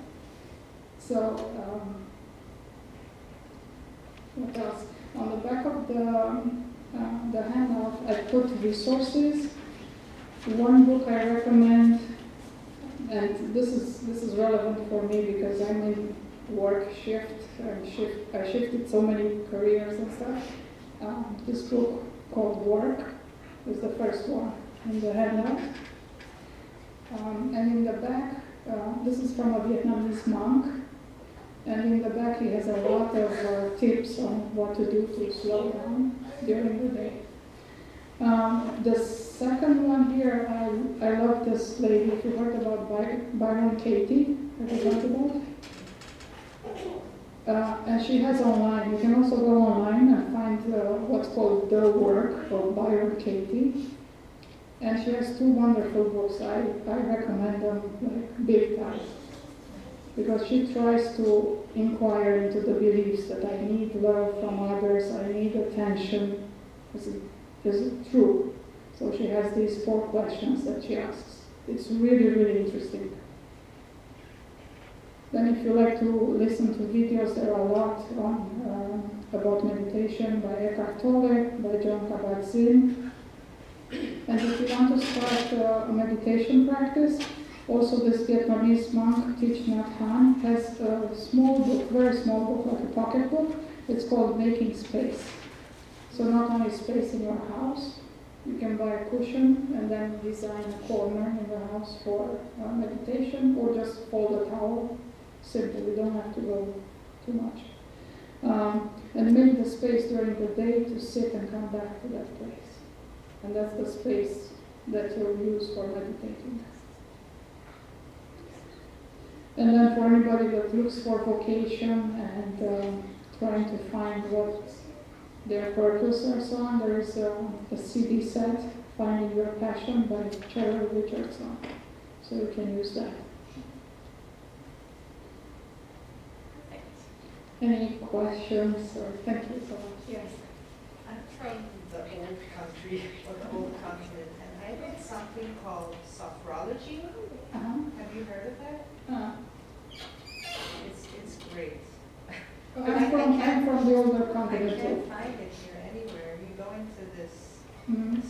So, what else? On the back of the handout, I put resources. One book I recommend, and this is relevant for me because I'm in work shift. I shifted so many careers and stuff. This book called Work is the first one in the handout. And in the back, this is from a Vietnamese monk. And in the back, he has a lot of tips on what to do to slow down during the day. The second one here, I love this lady. If you heard about Byron Katie, have you heard about it? And she has online. You can also go online and find what's called The Work of Byron Katie. And she has 2 wonderful books. I recommend them like big time. Because she tries to inquire into the beliefs that I need love from others, I need attention. Is it true? So she has these 4 questions that she asks. It's really, really interesting. Then if you like to listen to videos, there are a lot on about meditation by Eckhart Tolle, by John Kabat-Zinn. And if you want to start a meditation practice, also this Vietnamese monk, Thich Nhat Hanh, has a small book, very small book, like a pocket book. It's called Making Space. So not only space in your house, you can buy a cushion and then design a corner in the house for meditation, or just fold a towel. Simple, you don't have to go too much. And make the space during the day to sit and come back to that place. And that's the space that you'll use for meditating. And then for anybody that looks for vocation and trying to find what their purpose or so on, there is a CD set, Finding Your Passion by Cheryl Richardson. So you can use that. Any questions? Or thank you so much. Yes. I'm from the old country, or the old continent, and I read something called sophrology. Have you heard of that? It's great. I'm from the older I continent. can't find it here anywhere. You go into this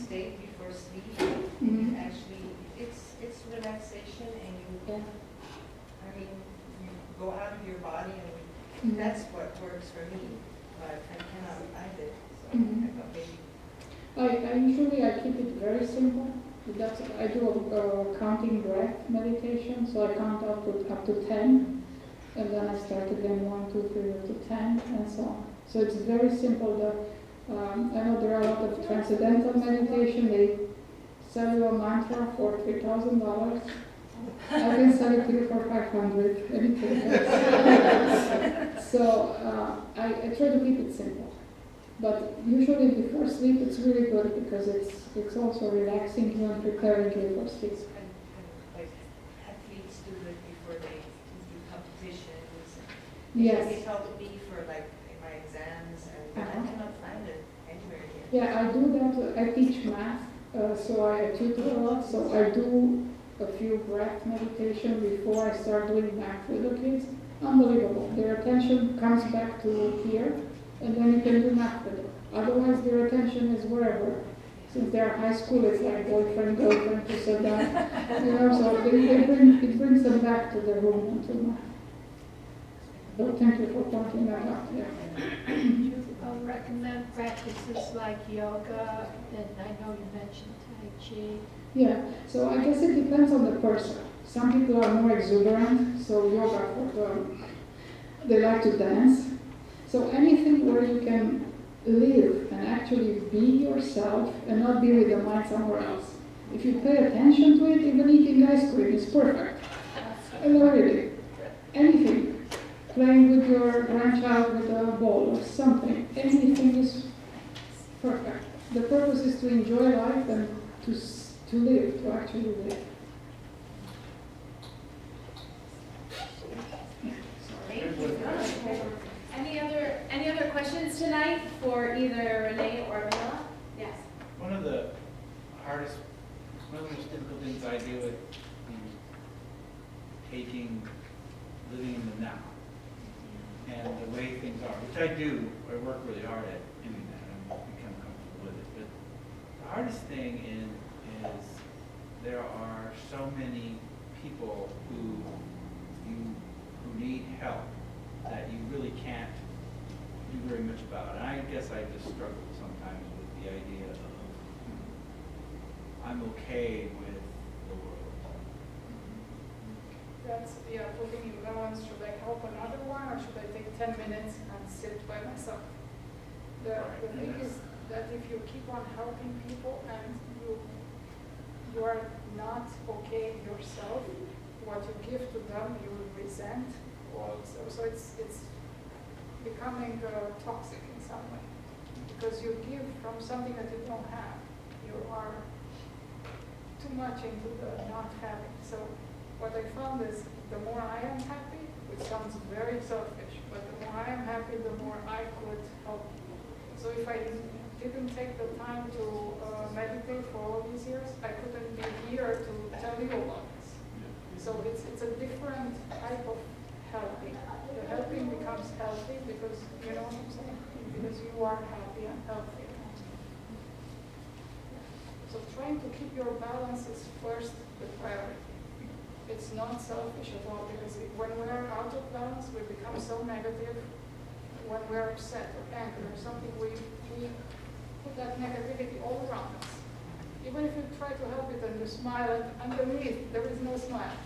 state before sleep, and actually, it's relaxation, and you go out of your body, and that's what works for me. But I cannot find it, so I thought maybe. I usually keep it very simple. I do a counting breath meditation, so I count up to 10, and then I start again 1, 2, 3, up to 10, and so on. So it's very simple. I know there are a lot of transcendental meditation. They sell you a mantra for $3,000. I can sell it to you for $500. Anything. So I try to keep it simple. But usually before sleep, it's really good because it's also relaxing you and preparing you for sleep. And like athletes do it before they do competitions. Yes. They helped me for like in my exams, and I cannot find it anywhere here. Yeah, I do that. I teach math, so I tutor a lot. So I do a few breath meditation before I start doing math with the kids. Unbelievable. Their attention comes back to here, and then you can do math with them. Otherwise, their attention is wherever. Since they're high school, it's like boyfriend, girlfriend, to sit down. So it brings them back to the room and to math. So thank you for pointing that out. Yeah. You recommend practices like yoga, and I know you mentioned Tai Chi. Yeah, so I guess it depends on the person. Some people are more exuberant, so yoga, they like to dance. So anything where you can live and actually be yourself and not be with your mind somewhere else. If you pay attention to it, even eating ice cream is perfect. And really, anything. Playing with your grandchild with a ball or something. Anything is perfect. The purpose is to enjoy life and to live, to actually live. Any other questions tonight? for either Renee or Mihaela? Yes. One of the most difficult things I deal with is living in the now, and the way things are, which I do. I work really hard at doing that. I'm become comfortable with it. But the hardest thing is there are so many people who need help that you really can't do very much about. And I guess I just struggle sometimes with the idea of I'm okay with the world. That's, putting in balance, should I help another one, or should I take 10 minutes and sit by myself? The thing is that if you keep on helping people and you are not okay yourself, what you give to them, you will resent. So it's becoming toxic in some way, because you give from something that you don't have. You are too much into the not having. So what I found is the more I am happy, which sounds very selfish, but the more I am happy, the more I could help people. So if I didn't take the time to meditate for all these years, I couldn't be here to tell you about this. So it's a different type of helping. The helping becomes healthy because, you know what I'm saying? Because you are happy and healthy. So trying to keep your balance is first the priority. It's not selfish at all, because when we're out of balance, we become so negative. When we're upset or angry or something, we put that negativity all around us. Even if you try to help it and you smile, and underneath there is no smile.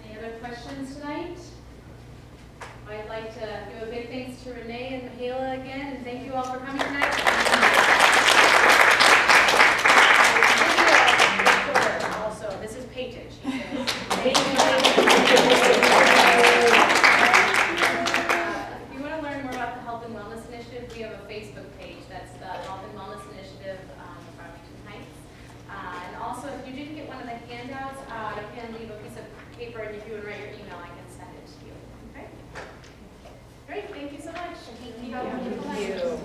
Any other questions tonight? I'd like to give a big thanks to Renee and Mihaela again, and thank you all for coming tonight. Also, this is painted. If you want to learn more about the Health and Wellness Initiative, we have a Facebook page. That's the Health and Wellness Initiative of Arlington Heights. And also, if you didn't get one of the handouts, you can leave a piece of paper, and if you would write your email, I can send it to you. Okay? Great, thank you so much. Thank you.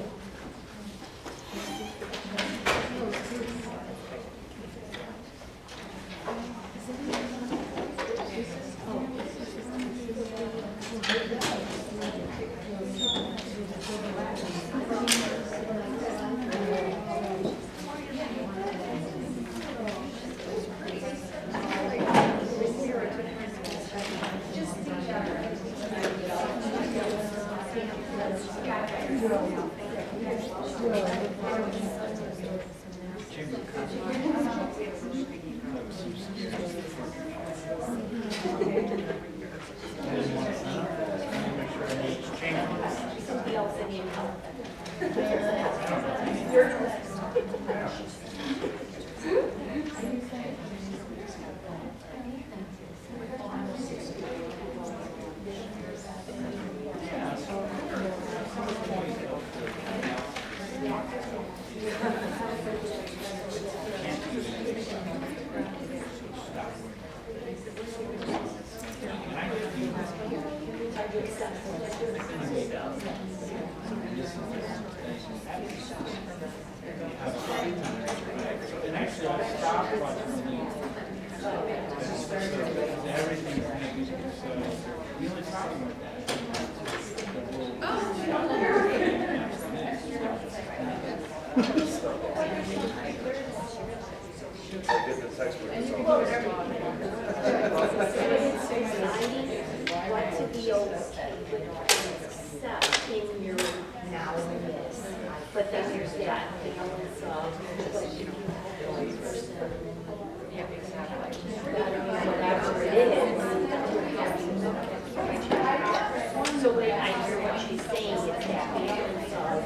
And actually, I stopped watching the news. Everything is negative. So the only problem with that what to be okay with accepting your now-ness. But then there's that balance of one person, whatever it is. So when I hear what she's saying, it's that balance of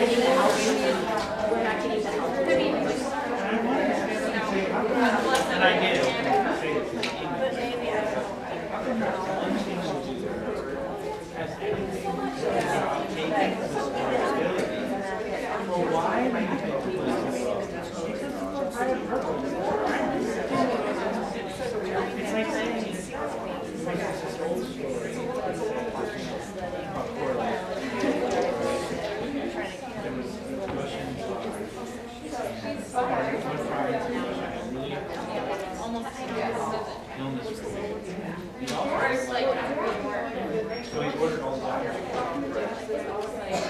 getting the help. We're not getting the help. And I did. Well, why? It's like saying, there's this old story about correlation. There was a Russian illness. So he ordered all the doctors.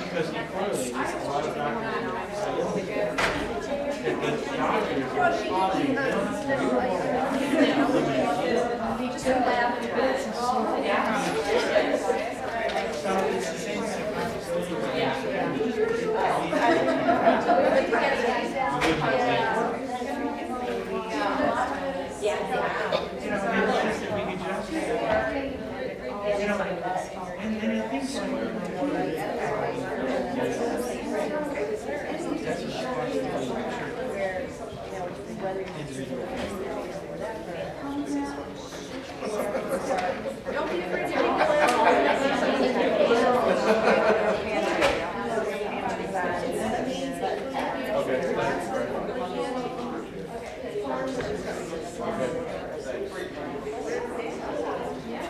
Because he correlated a lot of doctors. That the doctors are causing illness. So it's the same and I think so. Don't be afraid to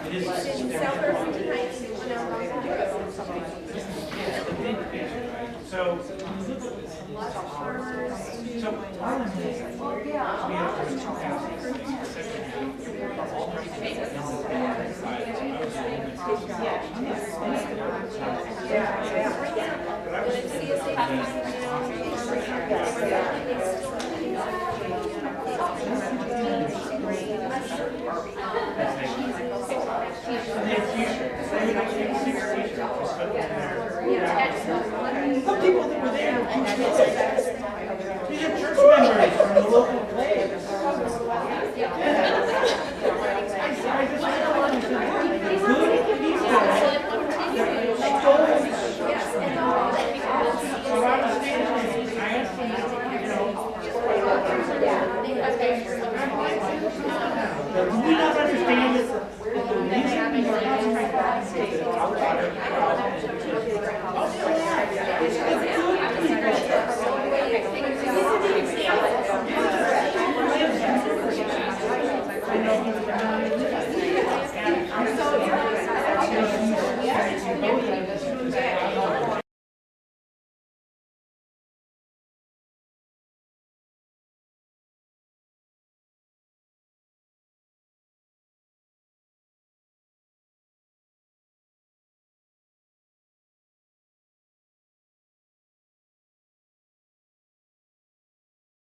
It is. So, Arlington, we have two houses, the second half, are all some people that were there. These are church members from the local place. Do we not understand that